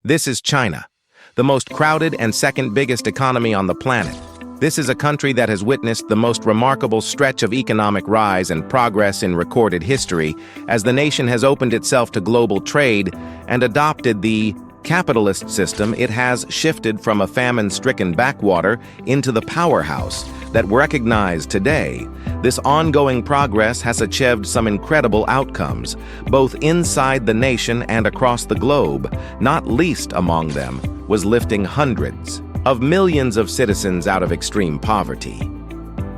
This is China, the most crowded and second biggest economy on the planet. This is a country that has witnessed the most remarkable stretch of economic rise and progress in recorded history as the nation has opened itself to global trade and adopted the capitalist system. It has shifted from a famine-stricken backwater into the powerhouse that we recognize today. This ongoing progress has achieved some incredible outcomes, both inside the nation and across the globe. Not least among them was lifting hundreds of millions of citizens out of extreme poverty.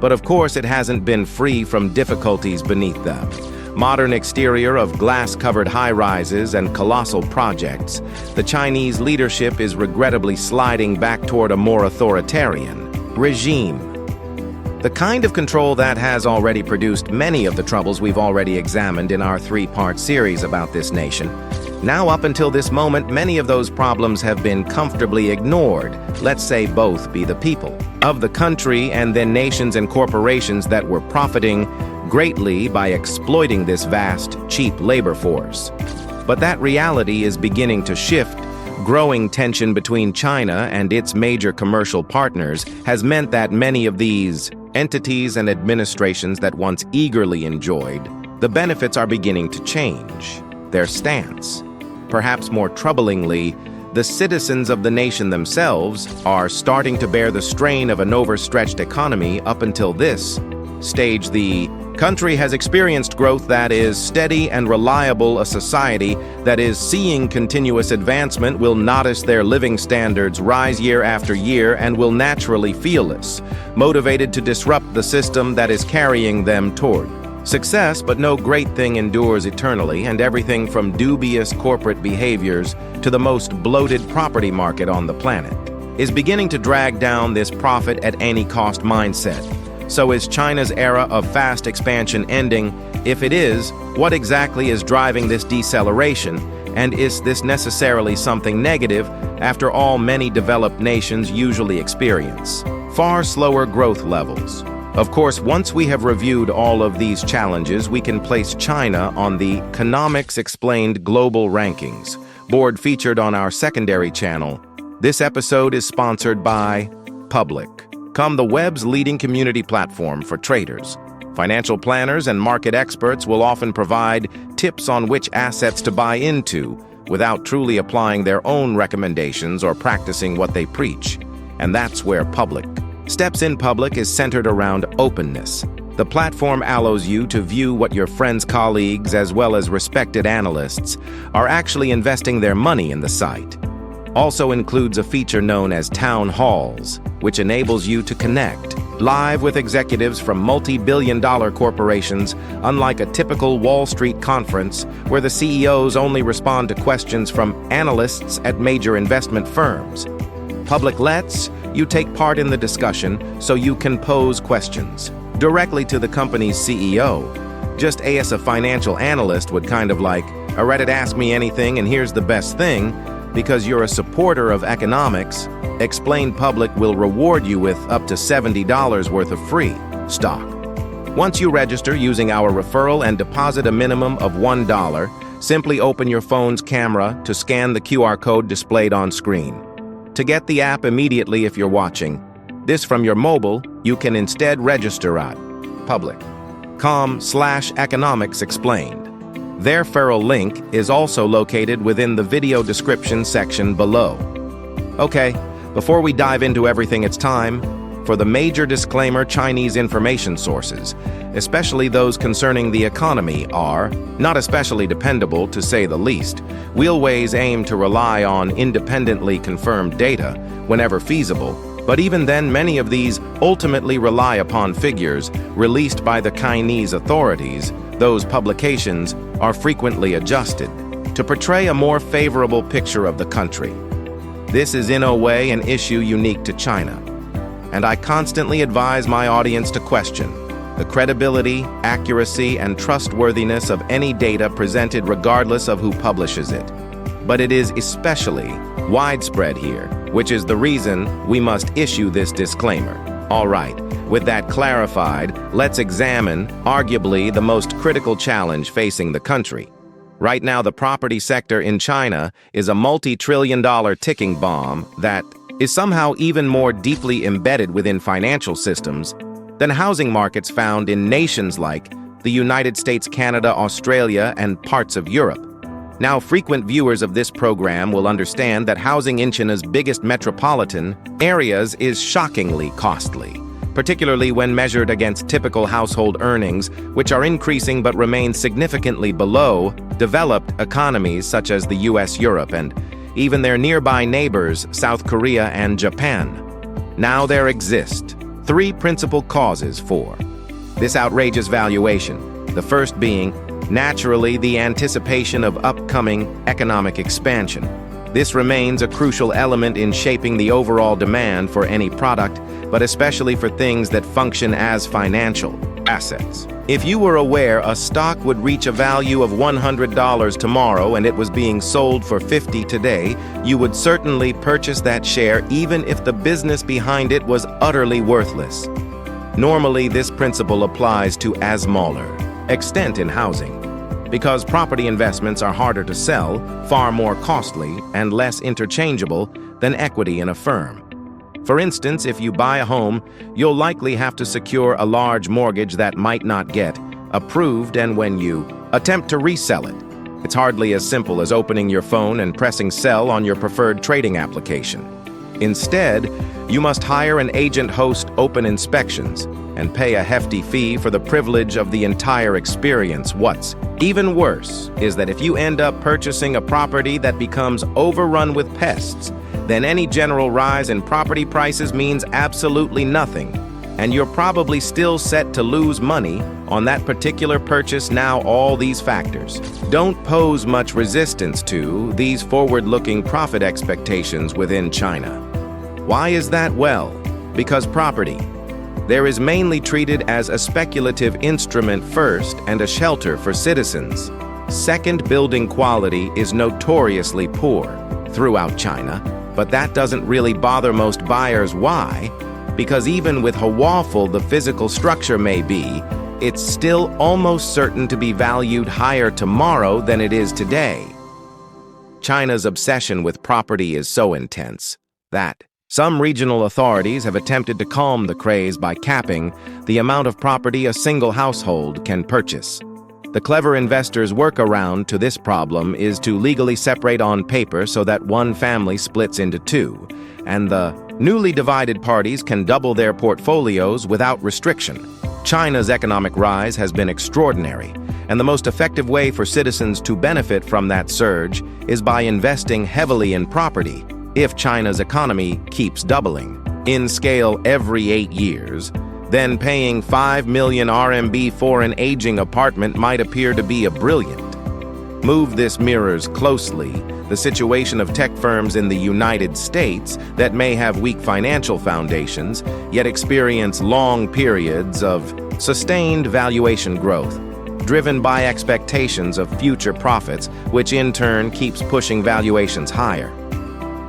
But of course, it hasn't been free from difficulties beneath them. Modern exterior of glass-covered high-rises and colossal projects, the Chinese leadership is regrettably sliding back toward a more authoritarian regime. The kind of control that has already produced many of the troubles we've already examined in our three-part series about this nation. Now, up until this moment, many of those problems have been comfortably ignored. Let's say both be the people of the country and then nations and corporations that were profiting greatly by exploiting this vast, cheap labor force. But that reality is beginning to shift. Growing tension between China and its major commercial partners has meant that many of these entities and administrations that once eagerly enjoyed the benefits are beginning to change their stance. Perhaps more troublingly, the citizens of the nation themselves are starting to bear the strain of an overstretched economy. Up until this stage, the country has experienced growth that is steady and reliable. A society that is seeing continuous advancement will notice their living standards rise year after year and will naturally feel this, motivated to disrupt the system that is carrying them toward success. But no great thing endures eternally, and everything from dubious corporate behaviors to the most bloated property market on the planet is beginning to drag down this profit at any cost mindset. So is China's era of fast expansion ending? If it is, what exactly is driving this deceleration? And is this necessarily something negative? After all, many developed nations usually experience far slower growth levels. Of course, once we have reviewed all of these challenges, we can place China on the Economics Explained Global Rankings board featured on our secondary channel. This episode is sponsored by Public.com, the web's leading community platform for traders. Financial planners and market experts will often provide tips on which assets to buy into without truly applying their own recommendations or practicing what they preach. And that's where Public steps in. Public is centered around openness. The platform allows you to view what your friends, colleagues, as well as respected analysts are actually investing their money in the site. Also includes a feature known as town halls, which enables you to connect live with executives from multi-billion-dollar corporations, unlike a typical Wall Street conference where the CEOs only respond to questions from analysts at major investment firms. Public lets you take part in the discussion so you can pose questions directly to the company's CEO, just as a financial analyst would kind of like a Reddit Ask Me Anything. And here's the best thing: because you're a supporter of economics, Explained Public will reward you with up to $70 worth of free stock. Once you register using our referral and deposit a minimum of $1, simply open your phone's camera to scan the QR code displayed on screen. To get the app immediately if you're watching this from your mobile, you can instead register at public.com/economicsexplained. Their referral link is also located within the video description section below. Okay, before we dive into everything, it's time for the major disclaimer. Chinese information sources, especially those concerning the economy, are not especially dependable, to say the least. We'll always aim to rely on independently confirmed data whenever feasible, but even then, many of these ultimately rely upon figures released by the Chinese authorities. Those publications are frequently adjusted to portray a more favorable picture of the country. This is in a way an issue unique to China, and I constantly advise my audience to question the credibility, accuracy, and trustworthiness of any data presented regardless of who publishes it. But it is especially widespread here, which is the reason we must issue this disclaimer. All right, with that clarified, let's examine arguably the most critical challenge facing the country Right now, the property sector in China is a multi-trillion-dollar ticking bomb that is somehow even more deeply embedded within financial systems than housing markets found in nations like the United States, Canada, Australia, and parts of Europe. Now, frequent viewers of this program will understand that housing in China's biggest metropolitan areas is shockingly costly, particularly when measured against typical household earnings, which are increasing but remain significantly below developed economies such as the US, Europe, and even their nearby neighbors, South Korea and Japan. Now, there exist three principal causes for this outrageous valuation, the first being naturally the anticipation of upcoming economic expansion. This remains a crucial element in shaping the overall demand for any product, but especially for things that function as financial assets. If you were aware a stock would reach a value of $100 tomorrow and it was being sold for $50 today, you would certainly purchase that share even if the business behind it was utterly worthless. Normally, this principle applies to a smaller extent in housing, because property investments are harder to sell, far more costly, and less interchangeable than equity in a firm. For instance, if you buy a home, you'll likely have to secure a large mortgage that might not get approved, and when you attempt to resell it, it's hardly as simple as opening your phone and pressing sell on your preferred trading application. Instead, you must hire an agent, host open inspections, and pay a hefty fee for the privilege of the entire experience. What's even worse is that if you end up purchasing a property that becomes overrun with pests, then any general rise in property prices means absolutely nothing, and you're probably still set to lose money on that particular purchase. Now, all these factors don't pose much resistance to these forward-looking profit expectations within China. Why is that? Well, because property there is mainly treated as a speculative instrument first and a shelter for citizens. Second, building quality is notoriously poor throughout China, but that doesn't really bother most buyers. Why? Because even with how awful the physical structure may be, it's still almost certain to be valued higher tomorrow than it is today. China's obsession with property is so intense that some regional authorities have attempted to calm the craze by capping the amount of property a single household can purchase. The clever investor's workaround to this problem is to legally separate on paper so that one family splits into two, and the newly divided parties can double their portfolios without restriction. China's economic rise has been extraordinary, and the most effective way for citizens to benefit from that surge is by investing heavily in property. If China's economy keeps doubling in scale every 8 years, then paying 5 million RMB for an aging apartment might appear to be a brilliant move. This mirrors closely the situation of tech firms in the United States that may have weak financial foundations, yet experience long periods of sustained valuation growth, driven by expectations of future profits, which in turn keeps pushing valuations higher.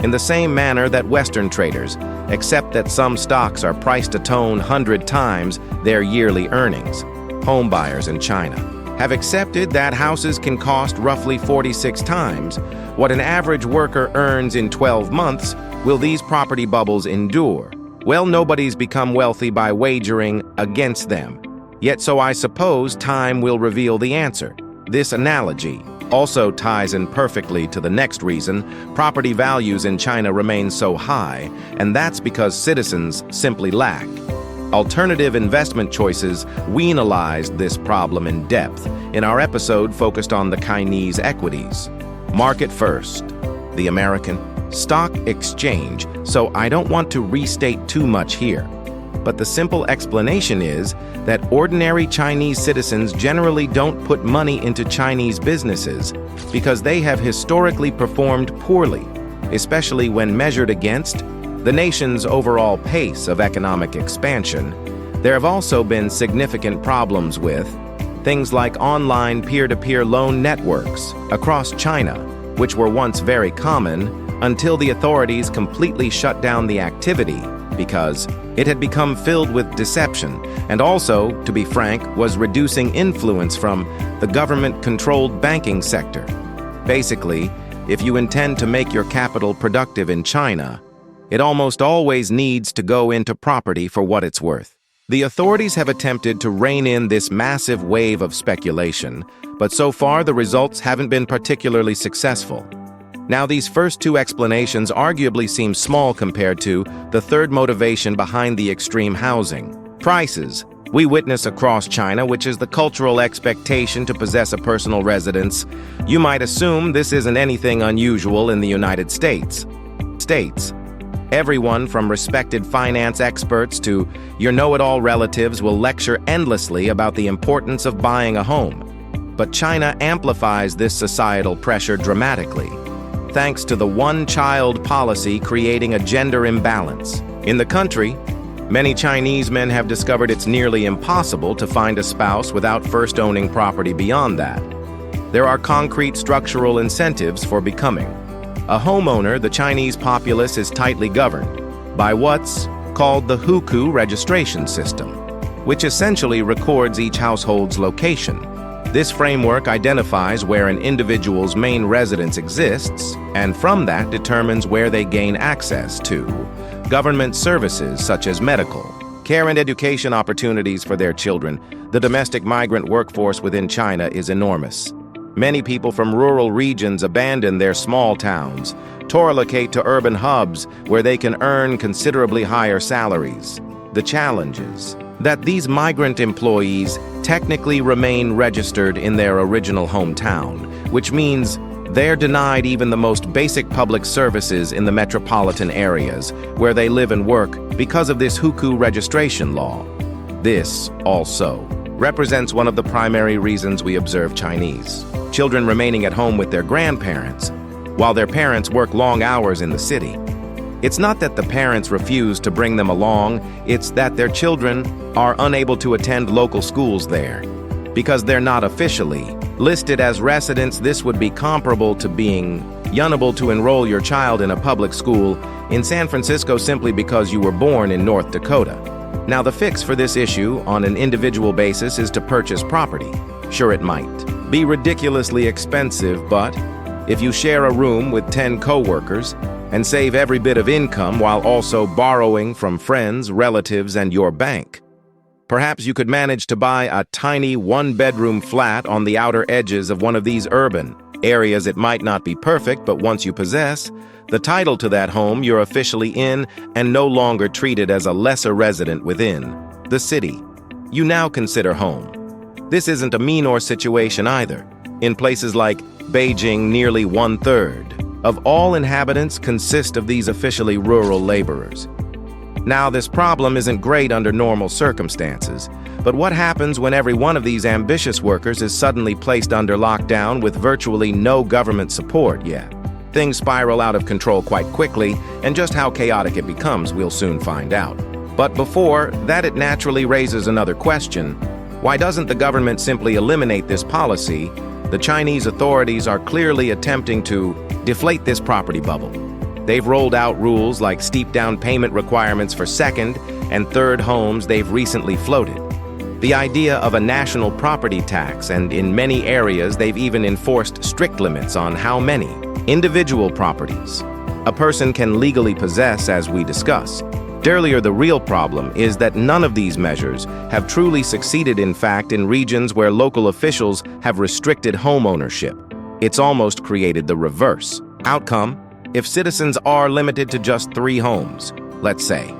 In the same manner that Western traders accept that some stocks are priced to 100 times their yearly earnings, homebuyers in China have accepted that houses can cost roughly 46 times what an average worker earns in 12 months. Will these property bubbles endure? Well, nobody's become wealthy by wagering against them. Yet, so I suppose time will reveal the answer. This analogy also ties in perfectly to the next reason property values in China remain so high, and that's because citizens simply lack alternative investment choices. We analyzed this problem in depth in our episode focused on the Chinese equities market first, the American stock exchange, so I don't want to restate too much here. But the simple explanation is that ordinary Chinese citizens generally don't put money into Chinese businesses because they have historically performed poorly, especially when measured against the nation's overall pace of economic expansion. There have also been significant problems with things like online peer-to-peer loan networks across China, which were once very common until the authorities completely shut down the activity because it had become filled with deception and also, to be frank, was reducing influence from the government-controlled banking sector. Basically, if you intend to make your capital productive in China, it almost always needs to go into property for what it's worth. The authorities have attempted to rein in this massive wave of speculation, but so far the results haven't been particularly successful. Now, these first two explanations arguably seem small compared to the third motivation behind the extreme housing: prices. We witness across China, which is the cultural expectation to possess a personal residence. You might assume this isn't anything unusual in the United States. Everyone from respected finance experts to your know-it-all relatives will lecture endlessly about the importance of buying a home. But China amplifies this societal pressure dramatically, thanks to the one-child policy creating a gender imbalance. In the country, many Chinese men have discovered it's nearly impossible to find a spouse without first owning property beyond that. There are concrete structural incentives for becoming a homeowner. The Chinese populace is tightly governed by what's called the hukou registration system, which essentially records each household's location. This framework identifies where an individual's main residence exists, and from that determines where they gain access to government services such as medical care and education opportunities for their children. The domestic migrant workforce within China is enormous. Many people from rural regions abandon their small towns to relocate to urban hubs where they can earn considerably higher salaries. The challenge is that these migrant employees technically remain registered in their original hometown, which means they're denied even the most basic public services in the metropolitan areas where they live and work because of this hukou registration law. This also represents one of the primary reasons we observe Chinese children remaining at home with their grandparents while their parents work long hours in the city. It's not that the parents refuse to bring them along, it's that their children are unable to attend local schools there. Because they're not officially listed as residents, this would be comparable to being unable to enroll your child in a public school in San Francisco simply because you were born in North Dakota. Now, the fix for this issue on an individual basis is to purchase property. Sure, it might be ridiculously expensive, but if you share a room with 10 co-workers and save every bit of income while also borrowing from friends, relatives, and your bank, perhaps you could manage to buy a tiny one-bedroom flat on the outer edges of one of these urban areas. It might not be perfect, but once you possess the title to that home, you're officially in and no longer treated as a lesser resident within the city you now consider home. This isn't a me-nor situation either. In places like Beijing, nearly 1/3 of all inhabitants consist of these officially rural laborers. Now, this problem isn't great under normal circumstances, but what happens when every one of these ambitious workers is suddenly placed under lockdown with virtually no government support yet? Things spiral out of control quite quickly, and just how chaotic it becomes we'll soon find out. But before that, it naturally raises another question. Why doesn't the government simply eliminate this policy? The Chinese authorities are clearly attempting to deflate this property bubble. They've rolled out rules like steep down payment requirements for second and third homes. They've recently floated the idea of a national property tax, and in many areas they've even enforced strict limits on how many individual properties a person can legally possess, as we discussed earlier. The real problem is that none of these measures have truly succeeded. In fact, in regions where local officials have restricted home ownership, it's almost created the reverse outcome. If citizens are limited to just 3 homes, let's say,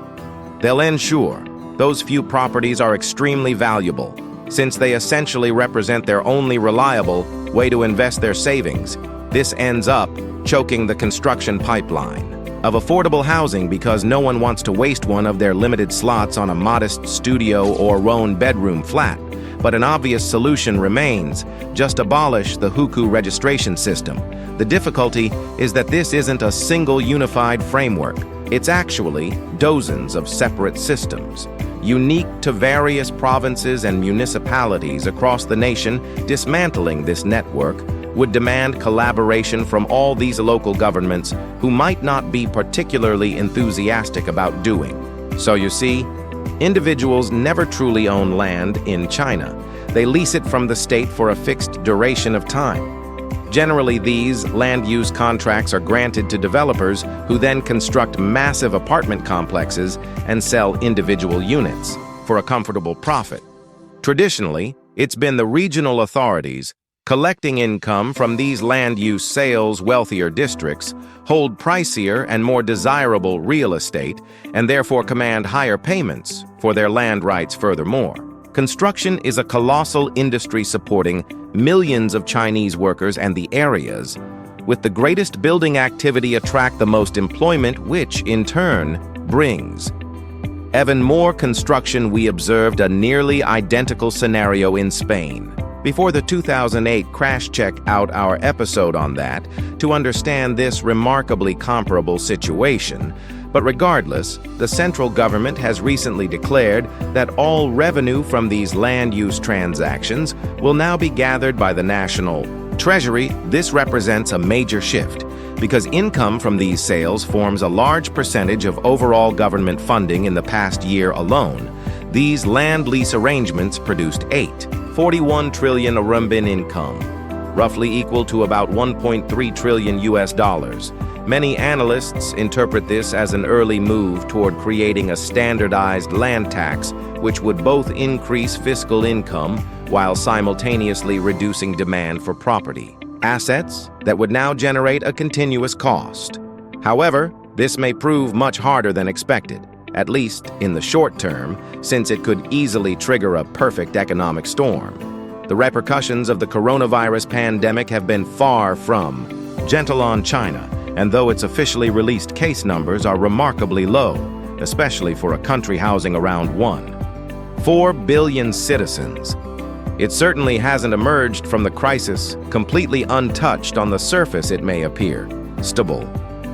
they'll ensure those few properties are extremely valuable, since they essentially represent their only reliable way to invest their savings. This ends up choking the construction pipeline of affordable housing because no one wants to waste one of their limited slots on a modest studio or one bedroom flat. But an obvious solution remains: just abolish the hukou registration system. The difficulty is that this isn't a single unified framework. It's actually dozens of separate systems, unique to various provinces and municipalities across the nation. Dismantling this network would demand collaboration from all these local governments who might not be particularly enthusiastic about doing So you see, individuals never truly own land in China. They lease it from the state for a fixed duration of time. Generally, these land use contracts are granted to developers who then construct massive apartment complexes and sell individual units for a comfortable profit. Traditionally, it's been the regional authorities collecting income from these land use sales. Wealthier districts hold pricier and more desirable real estate and therefore command higher payments for their land rights. Furthermore, construction is a colossal industry supporting millions of Chinese workers, and the areas with the greatest building activity attract the most employment, which in turn brings even more construction. We observed a nearly identical scenario in Spain before the 2008 crash. Check out our episode on that to understand this remarkably comparable situation. But regardless, the central government has recently declared that all revenue from these land use transactions will now be gathered by the national treasury. This represents a major shift because income from these sales forms a large percentage of overall government funding. In the past year alone, these land lease arrangements produced 8.41 trillion RMB income, roughly equal to about 1.3 trillion US dollars. Many analysts interpret this as an early move toward creating a standardized land tax, which would both increase fiscal income while simultaneously reducing demand for property assets that would now generate a continuous cost. However, this may prove much harder than expected, at least in the short term, since it could easily trigger a perfect economic storm. The repercussions of the coronavirus pandemic have been far from gentle on China, and though its officially released case numbers are remarkably low, especially for a country housing around 1.4 billion citizens, it certainly hasn't emerged from the crisis completely untouched. On the surface, it may appear stable,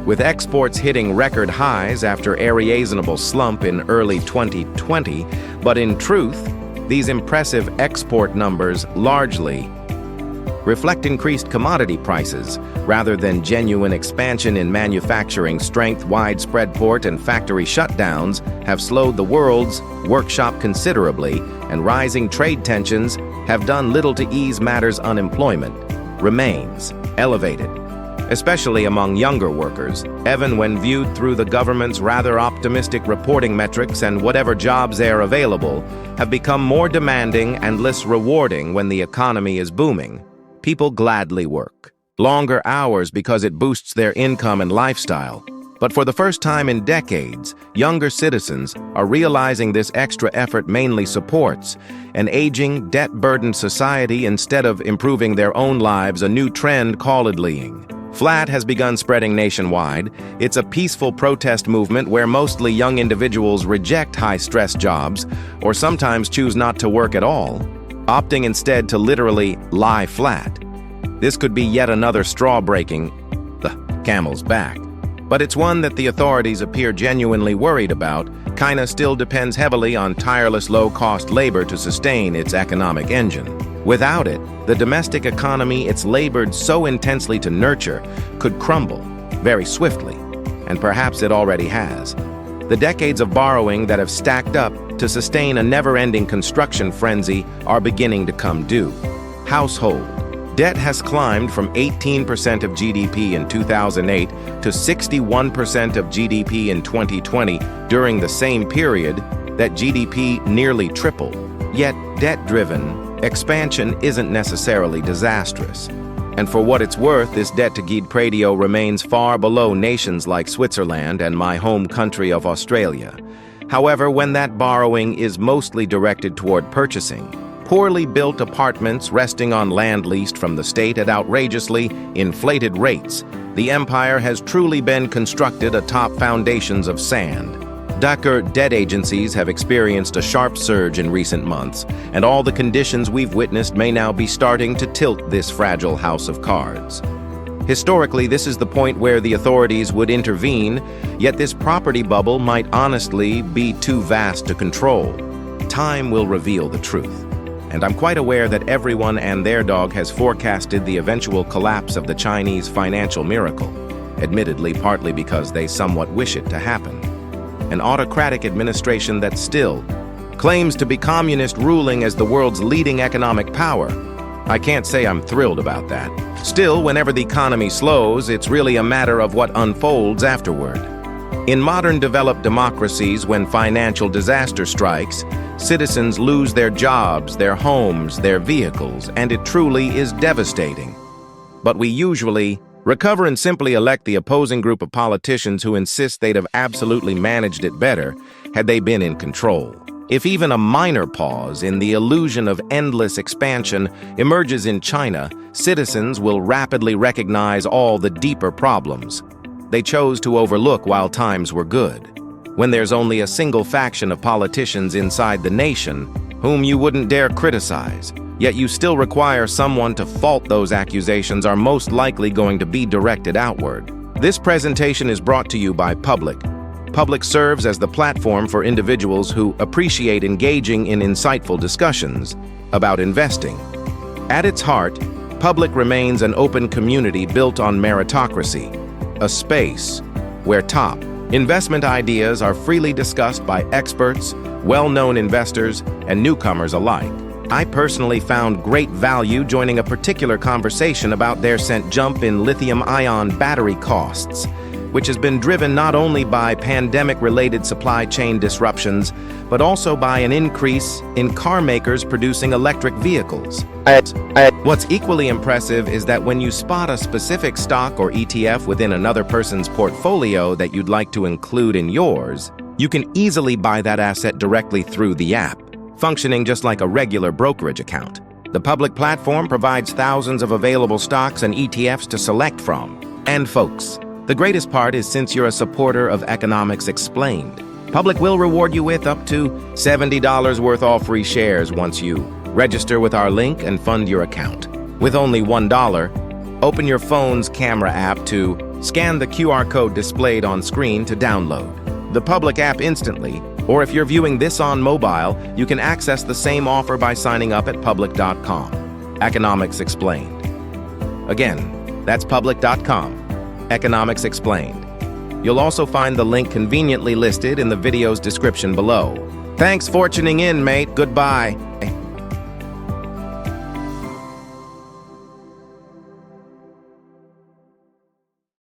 with exports hitting record highs after a reasonable slump in early 2020, but in truth, these impressive export numbers largely reflect increased commodity prices rather than genuine expansion in manufacturing strength. Widespread port and factory shutdowns have slowed the world's workshop considerably, and rising trade tensions have done little to ease matters. Unemployment remains elevated, especially among younger workers, even when viewed through the government's rather optimistic reporting metrics, and whatever jobs are available have become more demanding and less rewarding. When the economy is booming, people gladly work longer hours because it boosts their income and lifestyle. But for the first time in decades, younger citizens are realizing this extra effort mainly supports an aging, debt-burdened society instead of improving their own lives. A new trend called "laying flat" has begun spreading nationwide. It's a peaceful protest movement where mostly young individuals reject high-stress jobs or sometimes choose not to work at all, opting instead to literally lie flat. This could be yet another straw breaking the camel's back, but it's one that the authorities appear genuinely worried about. China still depends heavily on tireless low-cost labor to sustain its economic engine. Without it, the domestic economy it's labored so intensely to nurture could crumble very swiftly, and perhaps it already has. The decades of borrowing that have stacked up to sustain a never-ending construction frenzy are beginning to come due. Household debt has climbed from 18% of GDP in 2008 to 61% of GDP in 2020. During the same period, that GDP nearly tripled. Yet, debt-driven expansion isn't necessarily disastrous. And for what it's worth, this debt-to-GDP ratio remains far below nations like Switzerland and my home country of Australia. However, when that borrowing is mostly directed toward purchasing poorly built apartments resting on land leased from the state at outrageously inflated rates, the empire has truly been constructed atop foundations of sand. Debt agencies have experienced a sharp surge in recent months, and all the conditions we've witnessed may now be starting to tilt this fragile house of cards. Historically, this is the point where the authorities would intervene, yet this property bubble might honestly be too vast to control. Time will reveal the truth. And I'm quite aware that everyone and their dog has forecasted the eventual collapse of the Chinese financial miracle, admittedly partly because they somewhat wish it to happen. an autocratic administration that still claims to be communist, ruling as the world's leading economic power. I can't say I'm thrilled about that. Still, whenever the economy slows, it's really a matter of what unfolds afterward. In modern developed democracies, when financial disaster strikes, citizens lose their jobs, their homes, their vehicles, and it truly is devastating. But we usually recover and simply elect the opposing group of politicians who insist they'd have absolutely managed it better had they been in control. If even a minor pause in the illusion of endless expansion emerges in China, citizens will rapidly recognize all the deeper problems they chose to overlook while times were good. When there's only a single faction of politicians inside the nation whom you wouldn't dare criticize, yet you still require someone to fault, those accusations are most likely going to be directed outward. This presentation is brought to you by Public. Public serves as the platform for individuals who appreciate engaging in insightful discussions about investing. At its heart, Public remains an open community built on meritocracy, a space where top investment ideas are freely discussed by experts, well-known investors, and newcomers alike. I personally found great value joining a particular conversation about their recent jump in lithium-ion battery costs, which has been driven not only by pandemic-related supply chain disruptions, but also by an increase in car makers producing electric vehicles. What's equally impressive is that when you spot a specific stock or ETF within another person's portfolio that you'd like to include in yours, you can easily buy that asset directly through the app, functioning just like a regular brokerage account. The Public platform provides thousands of available stocks and ETFs to select from. And folks, the greatest part is, since you're a supporter of Economics Explained, Public will reward you with up to $70 worth all free shares once you register with our link and fund your account. With only $1, open your phone's camera app to scan the QR code displayed on screen to download the Public app instantly, or if you're viewing this on mobile, you can access the same offer by signing up at public.com. Economics Explained. Again, that's public.com. Economics Explained. You'll also find the link conveniently listed in the video's description below. Thanks for tuning in, mate. Goodbye.